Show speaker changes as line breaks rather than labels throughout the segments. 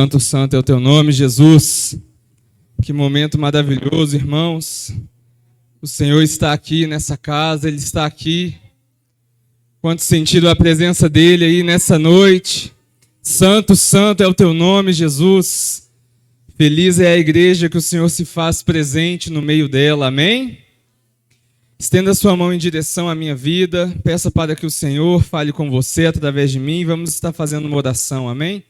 Santo, santo é o teu nome, Jesus. Que momento maravilhoso, irmãos. O Senhor está aqui nessa casa, Ele está aqui. Quanto sentido a presença dEle aí nessa noite. Santo, santo é o teu nome, Jesus. Feliz é a igreja que o Senhor se faz presente no meio dela, amém? Estenda sua mão em direção à minha vida. Peça para que o Senhor fale com você através de mim. Vamos estar fazendo uma oração, amém?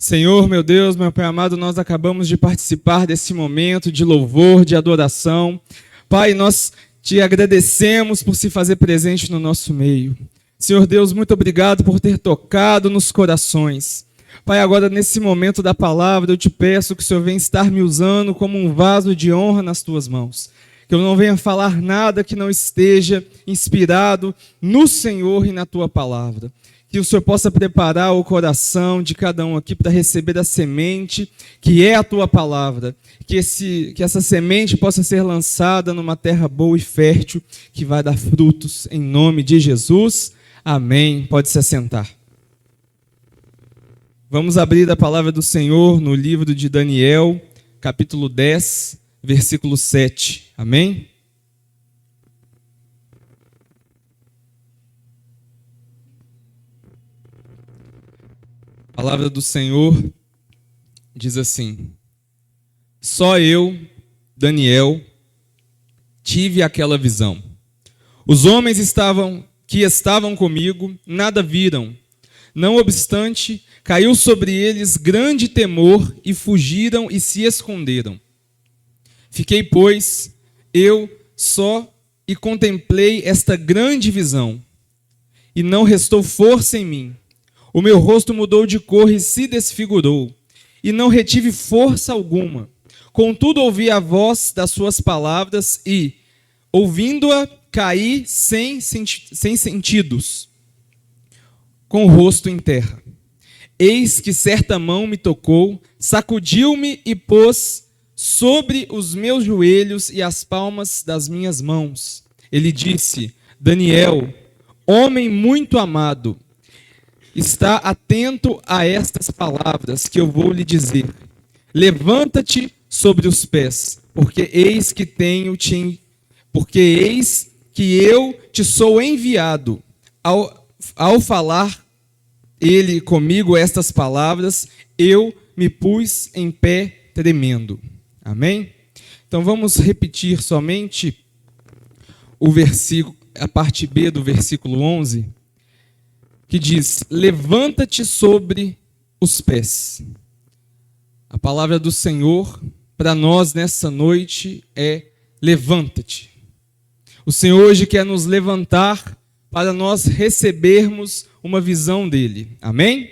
Senhor, meu Deus, meu Pai amado, nós acabamos de participar desse momento de louvor, de adoração. Pai, nós te agradecemos por se fazer presente no nosso meio. Senhor Deus, muito obrigado por ter tocado nos corações. Pai, agora nesse momento da palavra, eu te peço que o Senhor venha estar me usando como um vaso de honra nas tuas mãos. Que eu não venha falar nada que não esteja inspirado no Senhor e na tua palavra. Que o Senhor possa preparar o coração de cada um aqui para receber a semente que é a tua palavra. Que essa semente possa ser lançada numa terra boa e fértil, que vai dar frutos em nome de Jesus. Amém. Pode se assentar. Vamos abrir a palavra do Senhor no livro de Daniel, capítulo 10, versículo 7. Amém? A palavra do Senhor diz assim: só eu, Daniel, tive aquela visão. Os homens que estavam comigo nada viram. Não obstante, caiu sobre eles grande temor e fugiram e se esconderam. Fiquei, pois, eu só e contemplei esta grande visão, e não restou força em mim. O meu rosto mudou de cor e se desfigurou, e não retive força alguma. Contudo, ouvi a voz das suas palavras e, ouvindo-a, caí sem sentidos, com o rosto em terra. Eis que certa mão me tocou, sacudiu-me e pôs sobre os meus joelhos e as palmas das minhas mãos. Ele disse: Daniel, homem muito amado, está atento a estas palavras que eu vou lhe dizer. Levanta-te sobre os pés, porque eis que eu te sou enviado. Ao falar ele comigo estas palavras, eu me pus em pé tremendo. Amém? Então vamos repetir somente o versículo, a parte B do versículo 11, que diz: levanta-te sobre os pés. A palavra do Senhor para nós nessa noite é: levanta-te. O Senhor hoje quer nos levantar para nós recebermos uma visão dele. Amém?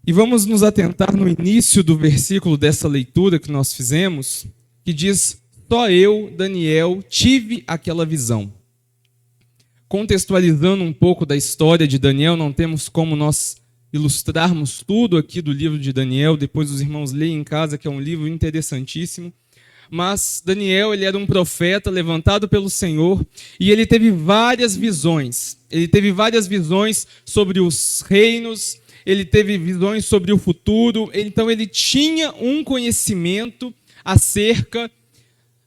E vamos nos atentar no início do versículo dessa leitura que nós fizemos, que diz: só eu, Daniel, tive aquela visão. Contextualizando um pouco da história de Daniel, não temos como nós ilustrarmos tudo aqui do livro de Daniel, depois os irmãos leem em casa, que é um livro interessantíssimo. Mas Daniel, ele era um profeta levantado pelo Senhor e ele teve várias visões. Ele teve várias visões sobre os reinos, ele teve visões sobre o futuro. Então ele tinha um conhecimento acerca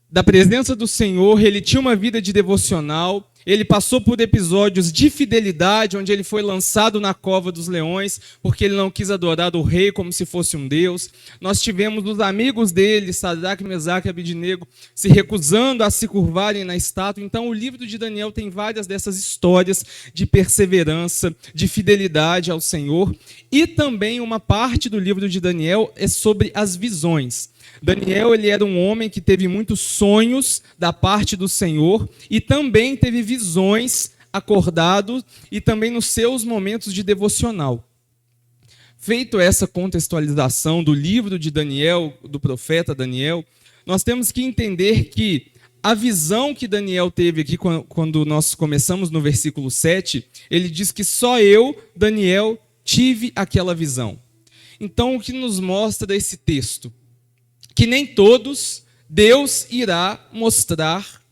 da presença do Senhor, ele tinha uma vida de devocional. Ele passou por episódios de fidelidade, onde ele foi lançado na cova dos leões, porque ele não quis adorar o rei como se fosse um deus. Nós tivemos os amigos dele, Sadraque, Mesaque e Abednego, se recusando a se curvarem na estátua. Então o livro de Daniel tem várias dessas histórias de perseverança, de fidelidade ao Senhor. E também uma parte do livro de Daniel é sobre as visões. Daniel, ele era um homem que teve muitos sonhos da parte do Senhor e também teve visões acordado e também nos seus momentos de devocional. Feito essa contextualização do livro de Daniel, do profeta Daniel, nós temos que entender que a visão que Daniel teve aqui quando nós começamos no versículo 7, ele diz que só eu, Daniel, tive aquela visão. Então, o que nos mostra esse texto? Que nem todos Deus irá mostrar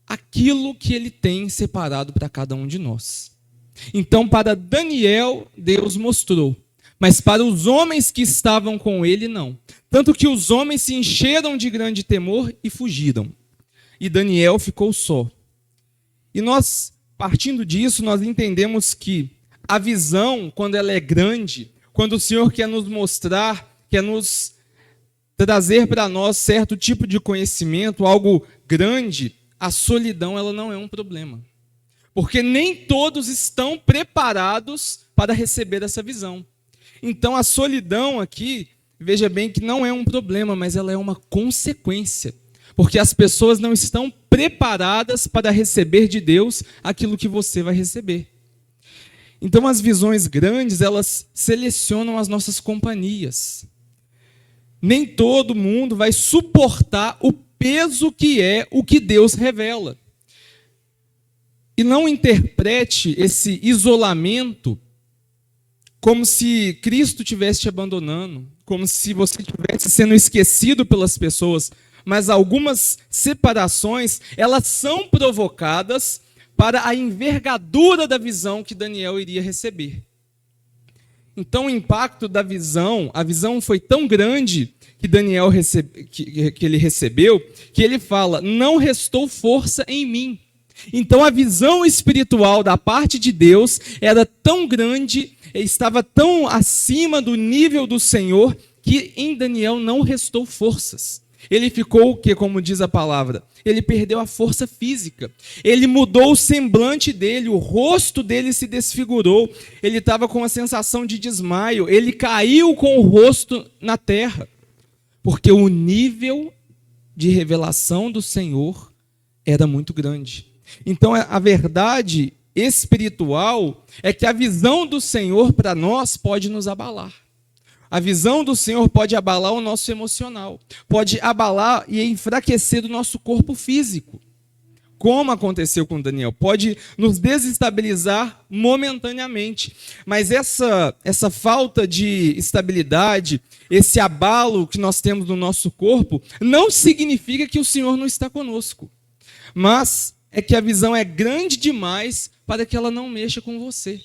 aquilo que ele tem separado para cada um de nós. Então, para Daniel, Deus mostrou. mas para os homens que estavam com ele, não. Tanto que os homens se encheram de grande temor e fugiram. E Daniel ficou só. E nós, partindo disso, nós entendemos que a visão, quando ela é grande, quando o Senhor quer nos mostrar, quer nos trazer para nós certo tipo de conhecimento, algo grande, a solidão ela não é um problema. Porque nem todos estão preparados para receber essa visão. Então a solidão aqui, veja bem que não é um problema, mas ela é uma consequência. Porque as pessoas não estão preparadas para receber de Deus aquilo que você vai receber. Então as visões grandes, elas selecionam as nossas companhias. Nem todo mundo vai suportar o peso que é o que Deus revela. E não interprete esse isolamento como se Cristo estivesse te abandonando, como se você estivesse sendo esquecido pelas pessoas. Mas algumas separações, elas são provocadas para a envergadura da visão que Daniel iria receber. Então o impacto da visão, a visão foi tão grande que Daniel que ele recebeu, que ele fala, não restou força em mim. Então a visão espiritual da parte de Deus era tão grande, estava tão acima do nível do Senhor, que em Daniel não restou forças. Ele ficou, como diz a palavra, ele perdeu a força física. Ele mudou o semblante dele, o rosto dele se desfigurou. Ele estava com a sensação de desmaio. Ele caiu com o rosto na terra. Porque o nível de revelação do Senhor era muito grande. Então a verdade espiritual é que a visão do Senhor para nós pode nos abalar. A visão do Senhor pode abalar o nosso emocional, pode abalar e enfraquecer o nosso corpo físico, como aconteceu com Daniel, pode nos desestabilizar momentaneamente. Mas essa falta de estabilidade, esse abalo que nós temos no nosso corpo, não significa que o Senhor não está conosco, mas é que a visão é grande demais para que ela não mexa com você.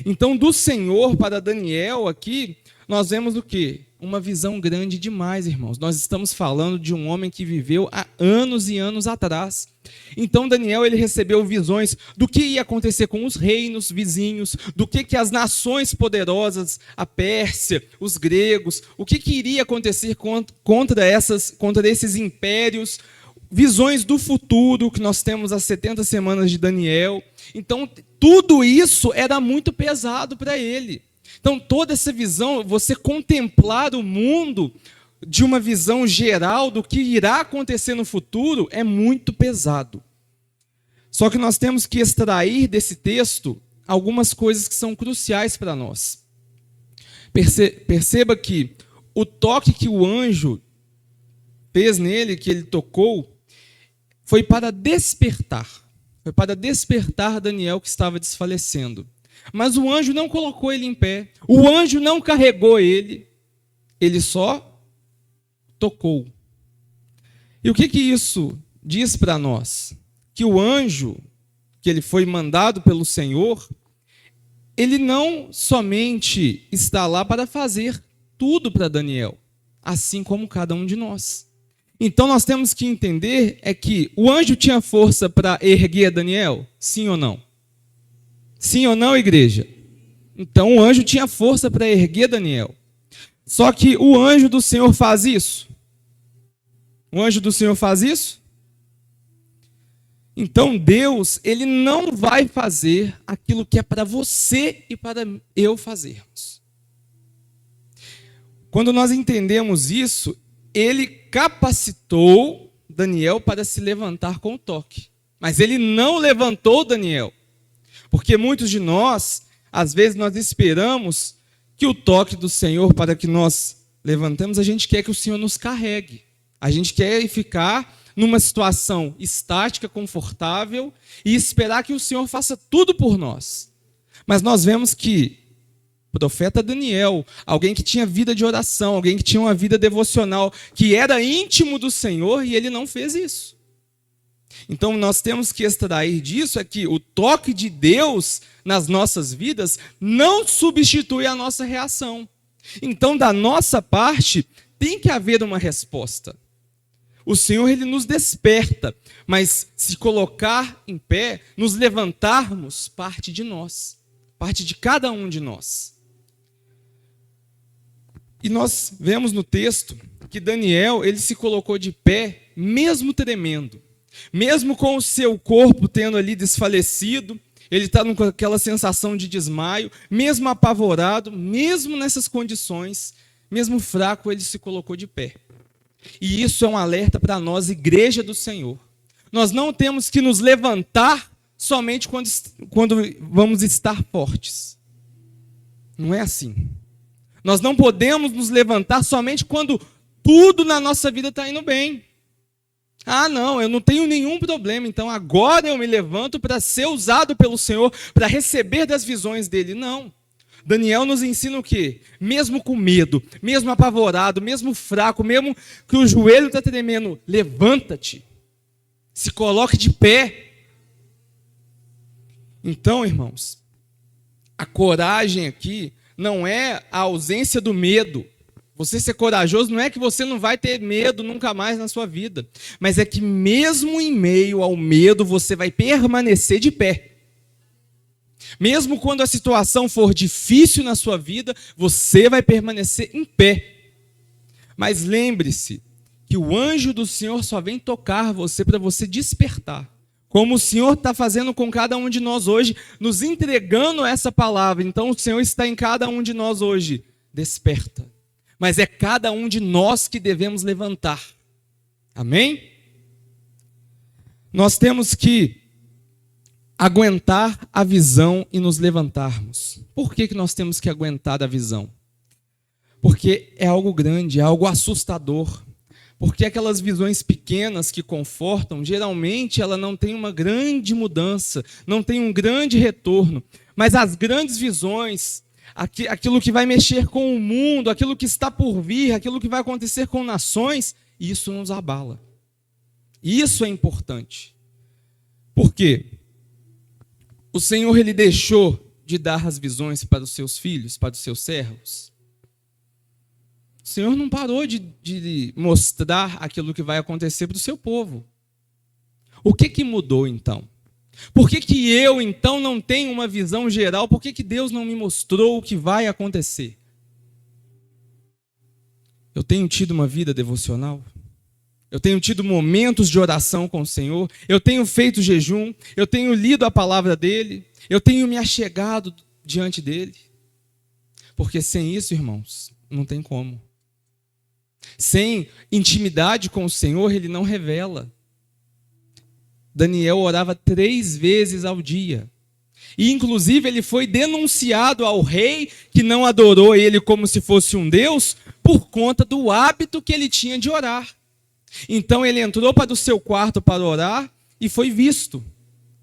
Então, do Senhor para Daniel aqui, nós vemos o quê? Uma visão grande demais, irmãos. Nós estamos falando de um homem que viveu há anos e anos atrás. Então Daniel ele recebeu visões do que ia acontecer com os reinos vizinhos, do que as nações poderosas, a Pérsia, os gregos, o que iria acontecer contra esses impérios, visões do futuro, que nós temos as 70 semanas de Daniel. Então tudo isso era muito pesado para ele. Então, toda essa visão, você contemplar o mundo de uma visão geral do que irá acontecer no futuro, é muito pesado. Só que nós temos que extrair desse texto algumas coisas que são cruciais para nós. Perceba que o toque que o anjo fez nele, que ele tocou, foi para despertar. Foi para despertar Daniel, que estava desfalecendo. Mas o anjo não colocou ele em pé. O anjo não carregou ele. Ele só tocou. E o que isso diz para nós? Que o anjo, que ele foi mandado pelo Senhor, ele não somente está lá para fazer tudo para Daniel, assim como cada um de nós. Então nós temos que entender é que o anjo tinha força para erguer Daniel? Sim ou não? Sim ou não, igreja? Então o anjo tinha força para erguer Daniel. Só que o anjo do Senhor faz isso? O anjo do Senhor faz isso? Então Deus, ele não vai fazer aquilo que é para você e para eu fazermos. Quando nós entendemos isso, ele capacitou Daniel para se levantar com o toque. Mas ele não levantou Daniel. Porque muitos de nós, às vezes nós esperamos que o toque do Senhor, para que nós levantemos, a gente quer que o Senhor nos carregue. A gente quer ficar numa situação estática, confortável, e esperar que o Senhor faça tudo por nós. Mas nós vemos que o profeta Daniel, alguém que tinha vida de oração, alguém que tinha uma vida devocional, que era íntimo do Senhor, e ele não fez isso. Então nós temos que extrair disso é que o toque de Deus nas nossas vidas não substitui a nossa reação. Então, da nossa parte, tem que haver uma resposta. O Senhor, Ele nos desperta, mas se colocar em pé, nos levantarmos, parte de nós, parte de cada um de nós. E nós vemos no texto que Daniel, ele se colocou de pé, mesmo tremendo, mesmo com o seu corpo tendo ali desfalecido, ele está com aquela sensação de desmaio, mesmo apavorado, mesmo nessas condições, mesmo fraco, ele se colocou de pé. E isso é um alerta para nós, igreja do Senhor. Nós não temos que nos levantar somente quando vamos estar fortes. Não é assim. Nós não podemos nos levantar somente quando tudo na nossa vida está indo bem. Ah, não, eu não tenho nenhum problema, então agora eu me levanto para ser usado pelo Senhor, para receber das visões dele. Não. Daniel nos ensina o quê? Mesmo com medo, mesmo apavorado, mesmo fraco, mesmo que o joelho está tremendo, levanta-te, se coloque de pé. Então, irmãos, a coragem aqui não é a ausência do medo. Você ser corajoso não é que você não vai ter medo nunca mais na sua vida, mas é que mesmo em meio ao medo você vai permanecer de pé. Mesmo quando a situação for difícil na sua vida, você vai permanecer em pé. Mas lembre-se que o anjo do Senhor só vem tocar você para você despertar. Como o Senhor está fazendo com cada um de nós hoje, nos entregando essa palavra. Então o Senhor está em cada um de nós hoje. Desperta. Mas é cada um de nós que devemos levantar. Amém? Nós temos que aguentar a visão e nos levantarmos. Por que nós temos que aguentar a visão? Porque é algo grande, é algo assustador. Porque aquelas visões pequenas que confortam, geralmente ela não tem uma grande mudança, não tem um grande retorno. Mas as grandes visões, aquilo que vai mexer com o mundo, aquilo que está por vir, aquilo que vai acontecer com nações, isso nos abala. Isso é importante. Por quê? O Senhor, Ele deixou de dar as visões para os seus filhos, para os seus servos. O Senhor não parou de mostrar aquilo que vai acontecer para o seu povo. O que mudou então? Por que eu então não tenho uma visão geral? Por que Deus não me mostrou o que vai acontecer? Eu tenho tido uma vida devocional? Eu tenho tido momentos de oração com o Senhor? Eu tenho feito jejum? Eu tenho lido a palavra dele? Eu tenho me achegado diante dele? Porque sem isso, irmãos, não tem como. Sem intimidade com o Senhor, ele não revela. Daniel orava 3 vezes ao dia. E, inclusive, ele foi denunciado ao rei que não adorou ele como se fosse um Deus por conta do hábito que ele tinha de orar. Então, ele entrou para o seu quarto para orar e foi visto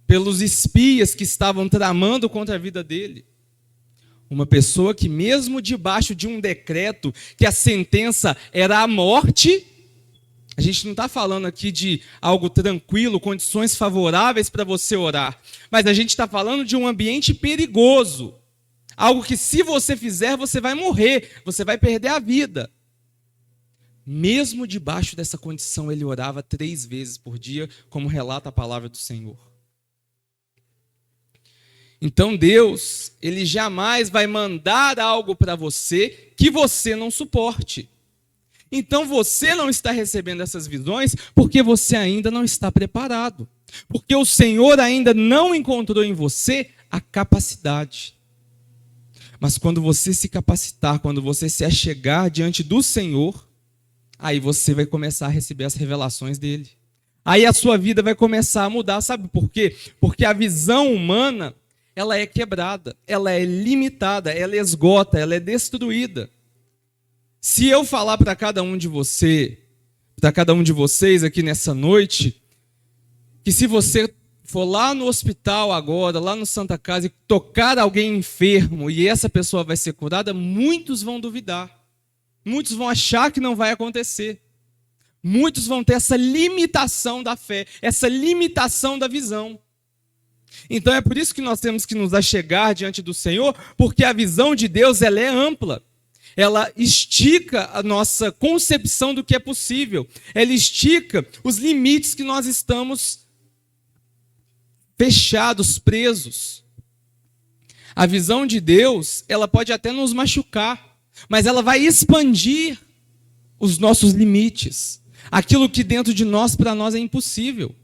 pelos espias que estavam tramando contra a vida dele. Uma pessoa que, mesmo debaixo de um decreto que a sentença era a morte, a gente não está falando aqui de algo tranquilo, condições favoráveis para você orar, mas a gente está falando de um ambiente perigoso, algo que se você fizer, você vai morrer, você vai perder a vida. Mesmo debaixo dessa condição, ele orava 3 vezes por dia, como relata a palavra do Senhor. Então Deus, Ele jamais vai mandar algo para você que você não suporte. Então você não está recebendo essas visões porque você ainda não está preparado. Porque o Senhor ainda não encontrou em você a capacidade. Mas quando você se capacitar, quando você se achegar diante do Senhor, aí você vai começar a receber as revelações dele. Aí a sua vida vai começar a mudar. Sabe por quê? Porque a visão humana, ela é quebrada, ela é limitada, ela esgota, ela é destruída. Se eu falar para cada um de vocês aqui nessa noite, que se você for lá no hospital agora, lá no Santa Casa, e tocar alguém enfermo e essa pessoa vai ser curada, muitos vão duvidar. Muitos vão achar que não vai acontecer. Muitos vão ter essa limitação da fé, essa limitação da visão. Então é por isso que nós temos que nos achegar diante do Senhor, porque a visão de Deus ela é ampla. ela estica a nossa concepção do que é possível. Ela estica os limites que nós estamos fechados, presos. A visão de Deus, ela pode até nos machucar, mas ela vai expandir os nossos limites. Aquilo que dentro de nós, para nós, é impossível.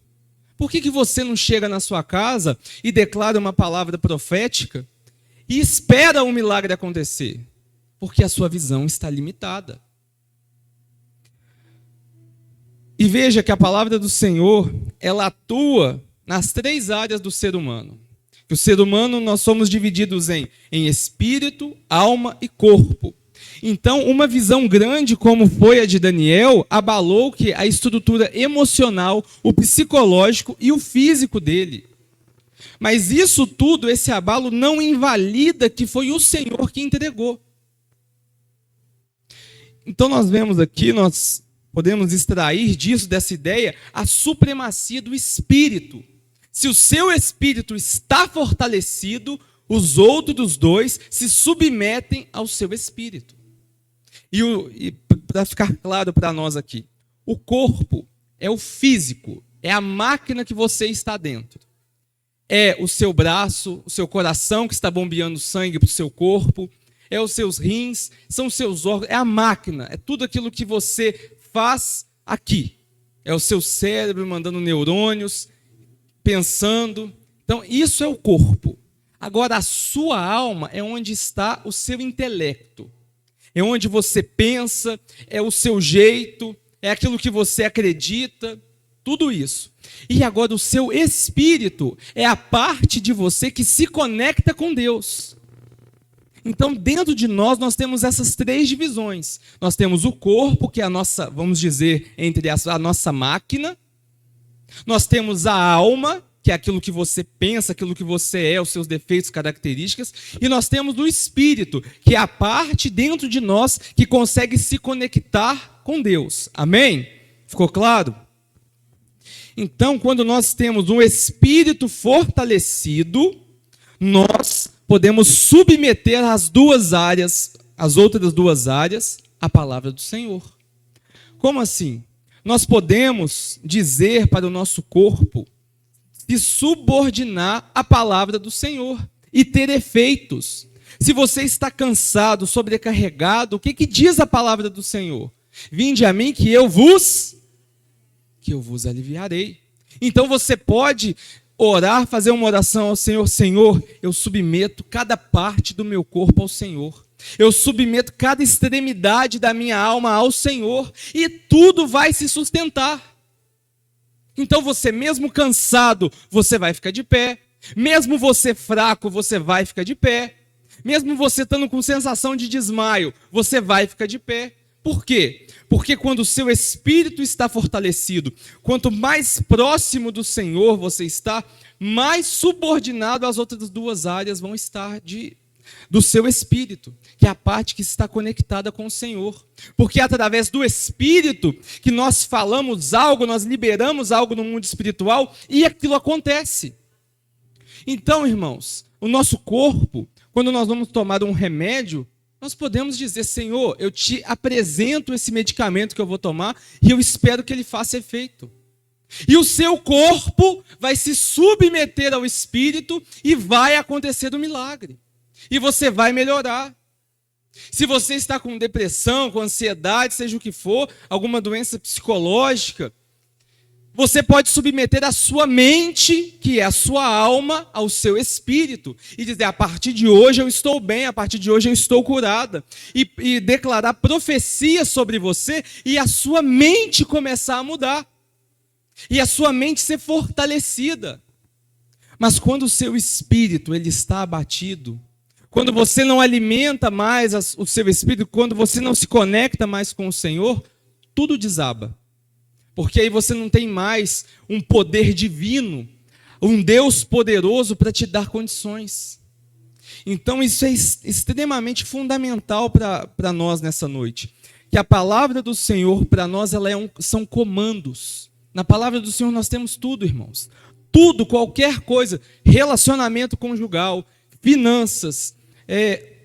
Por que você não chega na sua casa e declara uma palavra profética e espera um milagre acontecer? Porque a sua visão está limitada. E veja que a palavra do Senhor, ela atua nas 3 áreas do ser humano. Que o ser humano, nós somos divididos em espírito, alma e corpo. Então, uma visão grande como foi a de Daniel, abalou que a estrutura emocional, o psicológico e o físico dele. Mas isso tudo, esse abalo, não invalida que foi o Senhor que entregou. Então nós vemos aqui, nós podemos extrair disso, dessa ideia, a supremacia do espírito. Se o seu espírito está fortalecido, os outros 2 se submetem ao seu espírito. E para ficar claro para nós aqui, o corpo é o físico, é a máquina que você está dentro. É o seu braço, o seu coração que está bombeando sangue para o seu corpo, é os seus rins, são os seus órgãos, é a máquina, é tudo aquilo que você faz aqui. É o seu cérebro mandando neurônios, pensando. Então, isso é o corpo. Agora, a sua alma é onde está o seu intelecto. É onde você pensa, é o seu jeito, é aquilo que você acredita, tudo isso. E agora, o seu espírito é a parte de você que se conecta com Deus. Então, dentro de nós temos essas 3 divisões. Nós temos o corpo, que é a nossa, vamos dizer, a nossa máquina. Nós temos a alma, que é aquilo que você pensa, aquilo que você é, os seus defeitos, características. E nós temos o espírito, que é a parte dentro de nós que consegue se conectar com Deus. Amém? Ficou claro? Então, quando nós temos um espírito fortalecido, nós podemos submeter as 2 áreas, as outras 2 áreas, à palavra do Senhor. Como assim? Nós podemos dizer para o nosso corpo se subordinar à palavra do Senhor e ter efeitos. Se você está cansado, sobrecarregado, o que diz a palavra do Senhor? Vinde a mim que eu vos aliviarei. Então você pode orar, fazer uma oração ao Senhor. Senhor, eu submeto cada parte do meu corpo ao Senhor. Eu submeto cada extremidade da minha alma ao Senhor. E tudo vai se sustentar. Então você, mesmo cansado, você vai ficar de pé. Mesmo você fraco, você vai ficar de pé. Mesmo você estando com sensação de desmaio, você vai ficar de pé. Por quê? Porque quando o seu espírito está fortalecido, quanto mais próximo do Senhor você está, mais subordinado às outras 2 áreas vão estar do seu espírito, que é a parte que está conectada com o Senhor. Porque é através do espírito que nós falamos algo, nós liberamos algo no mundo espiritual e aquilo acontece. Então, irmãos, o nosso corpo, quando nós vamos tomar um remédio, nós podemos dizer, Senhor, eu te apresento esse medicamento que eu vou tomar e eu espero que ele faça efeito. E o seu corpo vai se submeter ao Espírito e vai acontecer o milagre. E você vai melhorar. Se você está com depressão, com ansiedade, seja o que for, alguma doença psicológica, você pode submeter a sua mente, que é a sua alma, ao seu espírito. E dizer, a partir de hoje eu estou bem, a partir de hoje eu estou curada. E declarar profecia sobre você e a sua mente começar a mudar. E a sua mente ser fortalecida. Mas quando o seu espírito ele está abatido, quando você não alimenta mais o seu espírito, quando você não se conecta mais com o Senhor, tudo desaba. Porque aí você não tem mais um poder divino, um Deus poderoso para te dar condições. Então isso é extremamente fundamental para nós nessa noite. Que a palavra do Senhor para nós são comandos. Na palavra do Senhor nós temos tudo, irmãos. Tudo, qualquer coisa, relacionamento conjugal, finanças,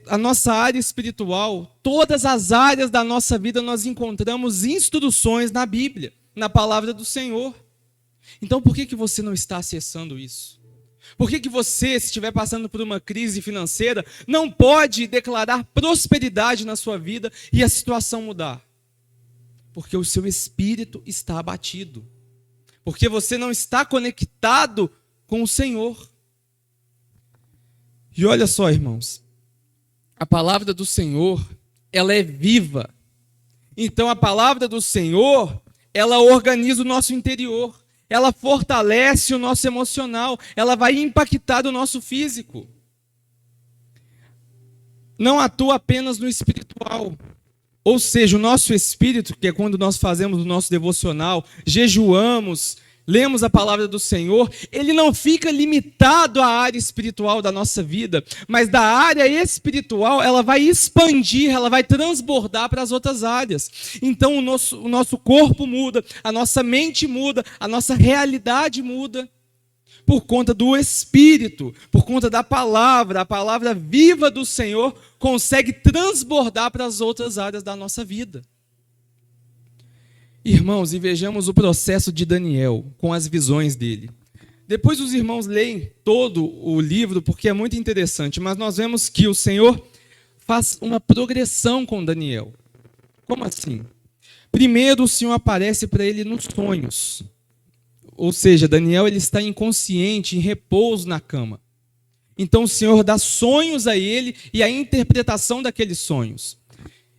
a nossa área espiritual, todas as áreas da nossa vida nós encontramos instruções na Bíblia, na palavra do Senhor. Então por que você não está acessando isso? Por que você, se estiver passando por uma crise financeira, não pode declarar prosperidade na sua vida e a situação mudar? Porque o seu espírito está abatido. Porque você não está conectado com o Senhor. E olha só, irmãos, a palavra do Senhor, ela é viva. Então a palavra do Senhor, ela organiza o nosso interior. Ela fortalece o nosso emocional, ela vai impactar o nosso físico. Não atua apenas no espiritual. Ou seja, o nosso espírito, que é quando nós fazemos o nosso devocional, jejuamos, lemos a palavra do Senhor, ele não fica limitado à área espiritual da nossa vida, mas da área espiritual ela vai expandir, ela vai transbordar para as outras áreas. Então o nosso corpo muda, a nossa mente muda, a nossa realidade muda, por conta do Espírito, por conta da palavra. A palavra viva do Senhor consegue transbordar para as outras áreas da nossa vida. Irmãos, e vejamos o processo de Daniel com as visões dele. Depois os irmãos leem todo o livro, porque é muito interessante, mas nós vemos que o Senhor faz uma progressão com Daniel. Como assim? Primeiro o Senhor aparece para ele nos sonhos. Ou seja, Daniel ele está inconsciente, em repouso na cama. Então o Senhor dá sonhos a ele e a interpretação daqueles sonhos.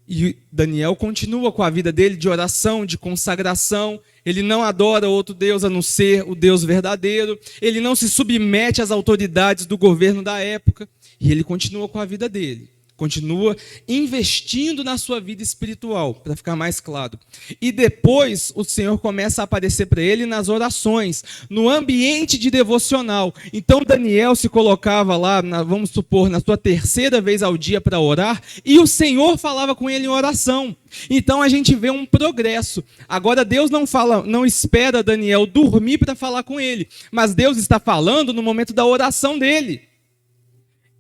E Daniel continua com a vida dele de oração, de consagração. Ele não adora outro Deus a não ser o Deus verdadeiro. Ele não se submete às autoridades do governo da época. E ele continua com a vida dele. Continua investindo na sua vida espiritual, para ficar mais claro. E depois o Senhor começa a aparecer para ele nas orações, no ambiente de devocional. Então Daniel se colocava lá, vamos supor, na sua terceira vez ao dia para orar, e o Senhor falava com ele em oração. Então a gente vê um progresso. Agora Deus não espera Daniel dormir para falar com ele, mas Deus está falando no momento da oração dele.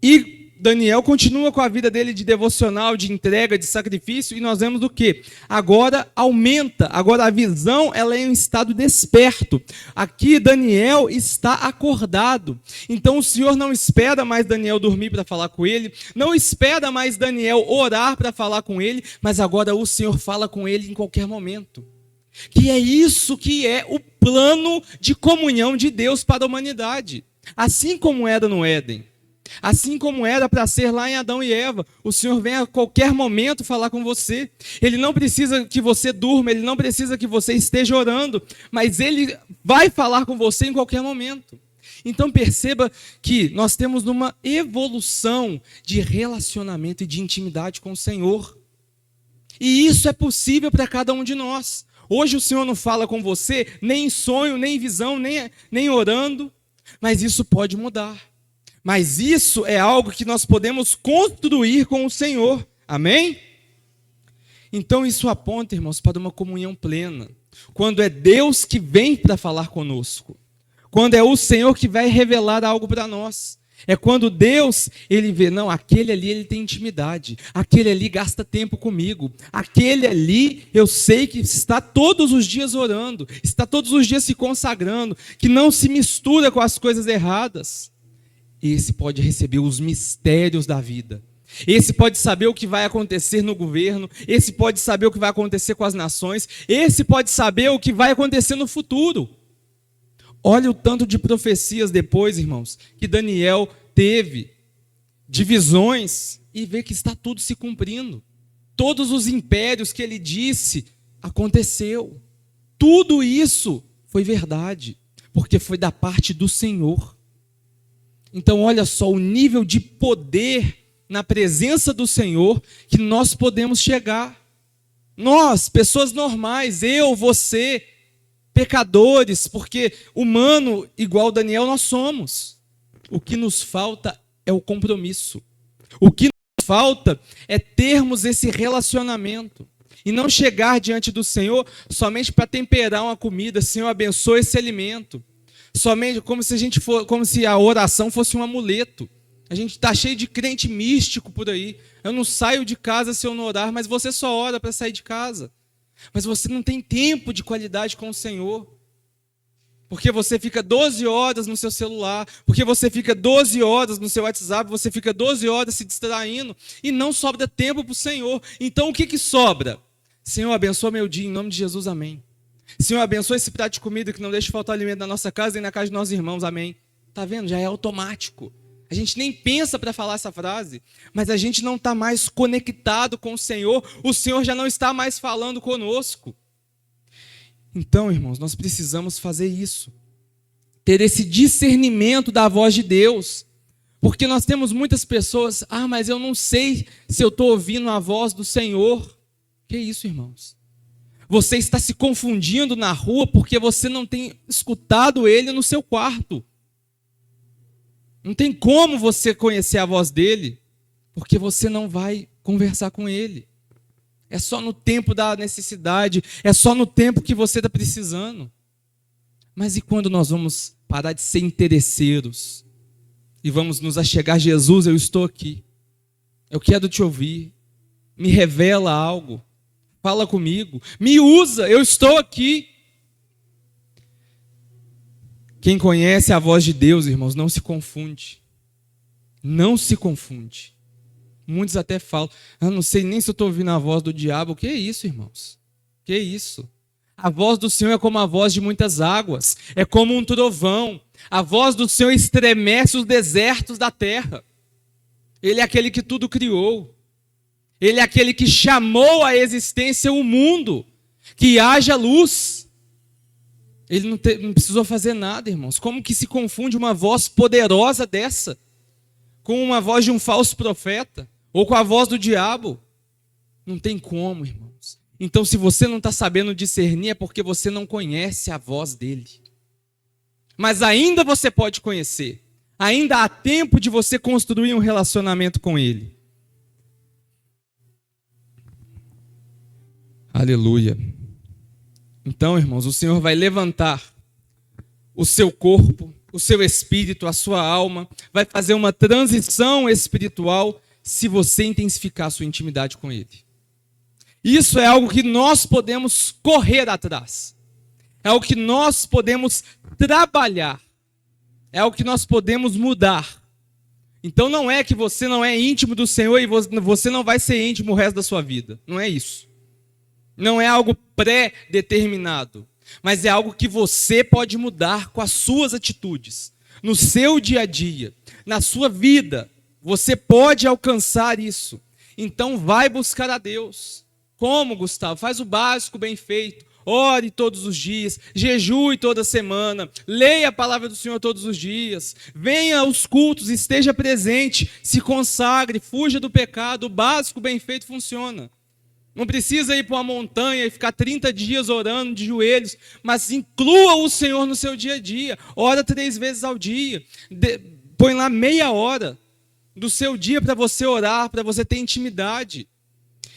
E Daniel continua com a vida dele de devocional, de entrega, de sacrifício, e nós vemos o quê? Agora aumenta, agora a visão ela é em estado desperto. Aqui Daniel está acordado. Então o Senhor não espera mais Daniel dormir para falar com ele, não espera mais Daniel orar para falar com ele, mas agora o Senhor fala com ele em qualquer momento. Que é isso que é o plano de comunhão de Deus para a humanidade. Assim como era no Éden. Assim como era para ser lá em Adão e Eva, o Senhor vem a qualquer momento falar com você. Ele não precisa que você durma, ele não precisa que você esteja orando, mas ele vai falar com você em qualquer momento. Então perceba que nós temos uma evolução de relacionamento e de intimidade com o Senhor. E isso é possível para cada um de nós. Hoje o Senhor não fala com você nem em sonho, nem em visão, nem orando, mas isso pode mudar. Mas isso é algo que nós podemos construir com o Senhor. Amém? Então isso aponta, irmãos, para uma comunhão plena. Quando é Deus que vem para falar conosco. Quando é o Senhor que vai revelar algo para nós. É quando Deus, ele vê, não, aquele ali ele tem intimidade. Aquele ali gasta tempo comigo. Aquele ali eu sei que está todos os dias orando. Está todos os dias se consagrando. Que não se mistura com as coisas erradas. Esse pode receber os mistérios da vida. Esse pode saber o que vai acontecer no governo. Esse pode saber o que vai acontecer com as nações. Esse pode saber o que vai acontecer no futuro. Olha o tanto de profecias depois, irmãos, que Daniel teve, de visões, e vê que está tudo se cumprindo. Todos os impérios que ele disse, aconteceu. Tudo isso foi verdade, porque foi da parte do Senhor. Então olha só o nível de poder na presença do Senhor que nós podemos chegar. Nós, pessoas normais, eu, você, pecadores, porque humano igual Daniel nós somos. O que nos falta é o compromisso. O que nos falta é termos esse relacionamento. E não chegar diante do Senhor somente para temperar uma comida. Senhor, abençoe esse alimento. Somente como se a oração fosse um amuleto. A gente está cheio de crente místico por aí. Eu não saio de casa se eu não orar, mas você só ora para sair de casa. Mas você não tem tempo de qualidade com o Senhor. Porque você fica 12 horas no seu celular, porque você fica 12 horas no seu WhatsApp, você fica 12 horas se distraindo e não sobra tempo para o Senhor. Então o que sobra? Senhor, abençoa meu dia, em nome de Jesus, amém. Senhor, abençoa esse prato de comida que não deixe faltar alimento na nossa casa e na casa de nossos irmãos, amém. Está vendo? Já é automático. A gente nem pensa para falar essa frase, mas a gente não está mais conectado com o Senhor já não está mais falando conosco. Então, irmãos, nós precisamos fazer isso. Ter esse discernimento da voz de Deus. Porque nós temos muitas pessoas, mas eu não sei se eu estou ouvindo a voz do Senhor. Que isso, irmãos? Você está se confundindo na rua porque você não tem escutado Ele no seu quarto. Não tem como você conhecer a voz dEle, porque você não vai conversar com Ele. É só no tempo da necessidade, é só no tempo que você está precisando. Mas e quando nós vamos parar de ser interesseiros e vamos nos achegar a Jesus? Eu estou aqui, eu quero te ouvir, me revela algo, fala comigo, me usa, eu estou aqui. Quem conhece a voz de Deus, irmãos, não se confunde. Não se confunde. Muitos até falam, não sei nem se eu estou ouvindo a voz do diabo. Que é isso, irmãos? Que é isso? A voz do Senhor é como a voz de muitas águas, é como um trovão. A voz do Senhor estremece os desertos da terra. Ele é aquele que tudo criou. Ele é aquele que chamou à existência o mundo, que haja luz. Ele não precisou fazer nada, irmãos. Como que se confunde uma voz poderosa dessa com uma voz de um falso profeta? Ou com a voz do diabo? Não tem como, irmãos. Então, se você não está sabendo discernir, é porque você não conhece a voz dele. Mas ainda você pode conhecer. Ainda há tempo de você construir um relacionamento com ele. Aleluia. Então, irmãos, o Senhor vai levantar o seu corpo, o seu espírito, a sua alma, vai fazer uma transição espiritual se você intensificar a sua intimidade com Ele. Isso é algo que nós podemos correr atrás. É algo que nós podemos trabalhar. É algo que nós podemos mudar. Então não é que você não é íntimo do Senhor e você não vai ser íntimo o resto da sua vida. Não é isso. Não é algo pré-determinado. Mas é algo que você pode mudar com as suas atitudes. No seu dia a dia. Na sua vida. Você pode alcançar isso. Então vai buscar a Deus. Como, Gustavo? Faz o básico bem feito. Ore todos os dias. Jejue toda semana. Leia a palavra do Senhor todos os dias. Venha aos cultos, esteja presente. Se consagre, fuja do pecado. O básico bem feito funciona. Não precisa ir para uma montanha e ficar 30 dias orando de joelhos. Mas inclua o Senhor no seu dia a dia. Ora 3 vezes ao dia. Põe lá meia hora do seu dia para você orar, para você ter intimidade.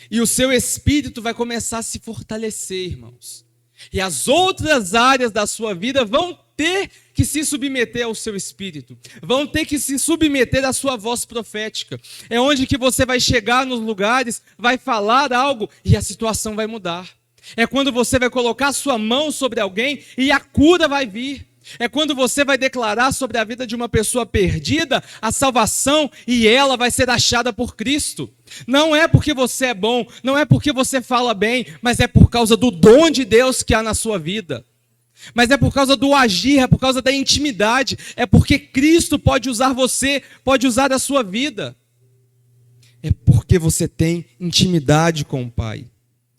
E o seu espírito vai começar a se fortalecer, irmãos. E as outras áreas da sua vida vão ter que se submeter ao seu espírito. Vão ter que se submeter à sua voz profética. É onde que você vai chegar nos lugares, vai falar algo e a situação vai mudar. É quando você vai colocar a sua mão sobre alguém e a cura vai vir. É quando você vai declarar sobre a vida de uma pessoa perdida a salvação e ela vai ser achada por Cristo. Não é porque você é bom, não é porque você fala bem, mas é por causa do dom de Deus que há na sua vida. Mas é por causa do agir, é por causa da intimidade, é porque Cristo pode usar você, pode usar a sua vida. É porque você tem intimidade com o Pai.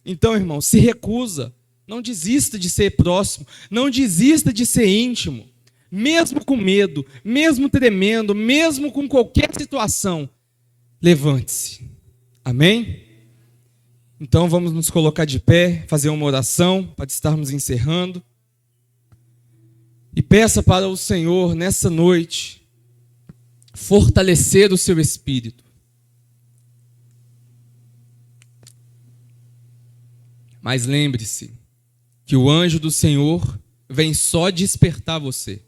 Então, irmão, se recusa. Não desista de ser próximo, não desista de ser íntimo. Mesmo com medo, mesmo tremendo, mesmo com qualquer situação, levante-se. Amém? Então vamos nos colocar de pé, fazer uma oração para estarmos encerrando. E peça para o Senhor nessa noite fortalecer o seu espírito. Mas lembre-se que o anjo do Senhor vem só despertar você,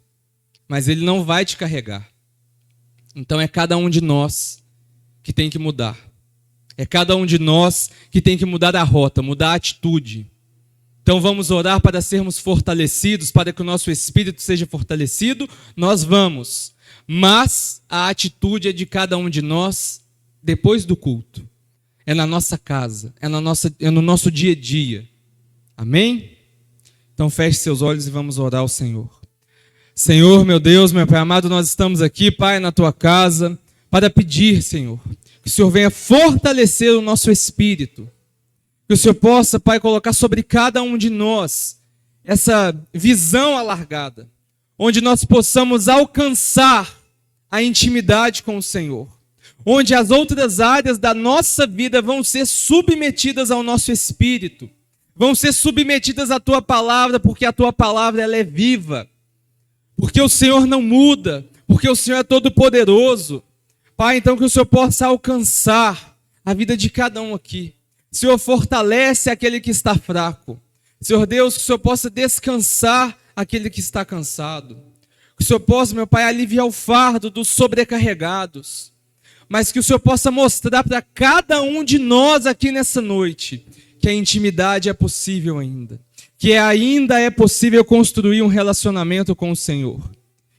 mas ele não vai te carregar. Então é cada um de nós que tem que mudar. É cada um de nós que tem que mudar a rota, mudar a atitude. Então vamos orar para sermos fortalecidos, para que o nosso espírito seja fortalecido. Nós vamos. Mas a atitude é de cada um de nós depois do culto. É na nossa casa, é no nosso dia a dia. Amém? Então feche seus olhos e vamos orar ao Senhor. Senhor, meu Deus, meu Pai amado, nós estamos aqui, Pai, na Tua casa, para pedir, Senhor, que o Senhor venha fortalecer o nosso espírito. Que o Senhor possa, Pai, colocar sobre cada um de nós essa visão alargada, onde nós possamos alcançar a intimidade com o Senhor, onde as outras áreas da nossa vida vão ser submetidas ao nosso espírito, vão ser submetidas à Tua palavra, porque a Tua palavra ela é viva, porque o Senhor não muda, porque o Senhor é todo-poderoso. Pai, então que o Senhor possa alcançar a vida de cada um aqui. Senhor, fortalece aquele que está fraco. Senhor Deus, que o Senhor possa descansar aquele que está cansado. Que o Senhor possa, meu Pai, aliviar o fardo dos sobrecarregados. Mas que o Senhor possa mostrar para cada um de nós aqui nessa noite que a intimidade é possível ainda. Que ainda é possível construir um relacionamento com o Senhor.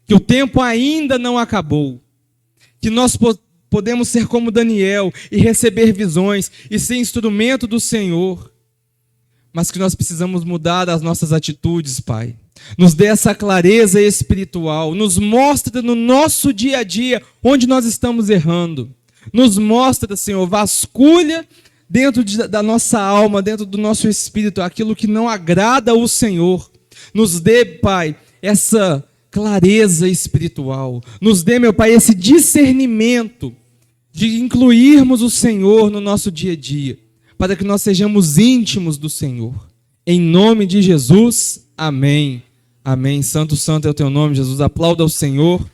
Que o tempo ainda não acabou. Que nós podemos ser como Daniel e receber visões e ser instrumento do Senhor. Mas que nós precisamos mudar as nossas atitudes, Pai. Nos dê essa clareza espiritual. Nos mostra no nosso dia a dia onde nós estamos errando. Nos mostra, Senhor, vasculha dentro da nossa alma, dentro do nosso espírito, aquilo que não agrada ao Senhor. Nos dê, Pai, essa clareza espiritual. Nos dê, meu Pai, esse discernimento de incluirmos o Senhor no nosso dia a dia, para que nós sejamos íntimos do Senhor. Em nome de Jesus, amém. Amém. Santo, santo é o teu nome, Jesus. Aplauda ao Senhor.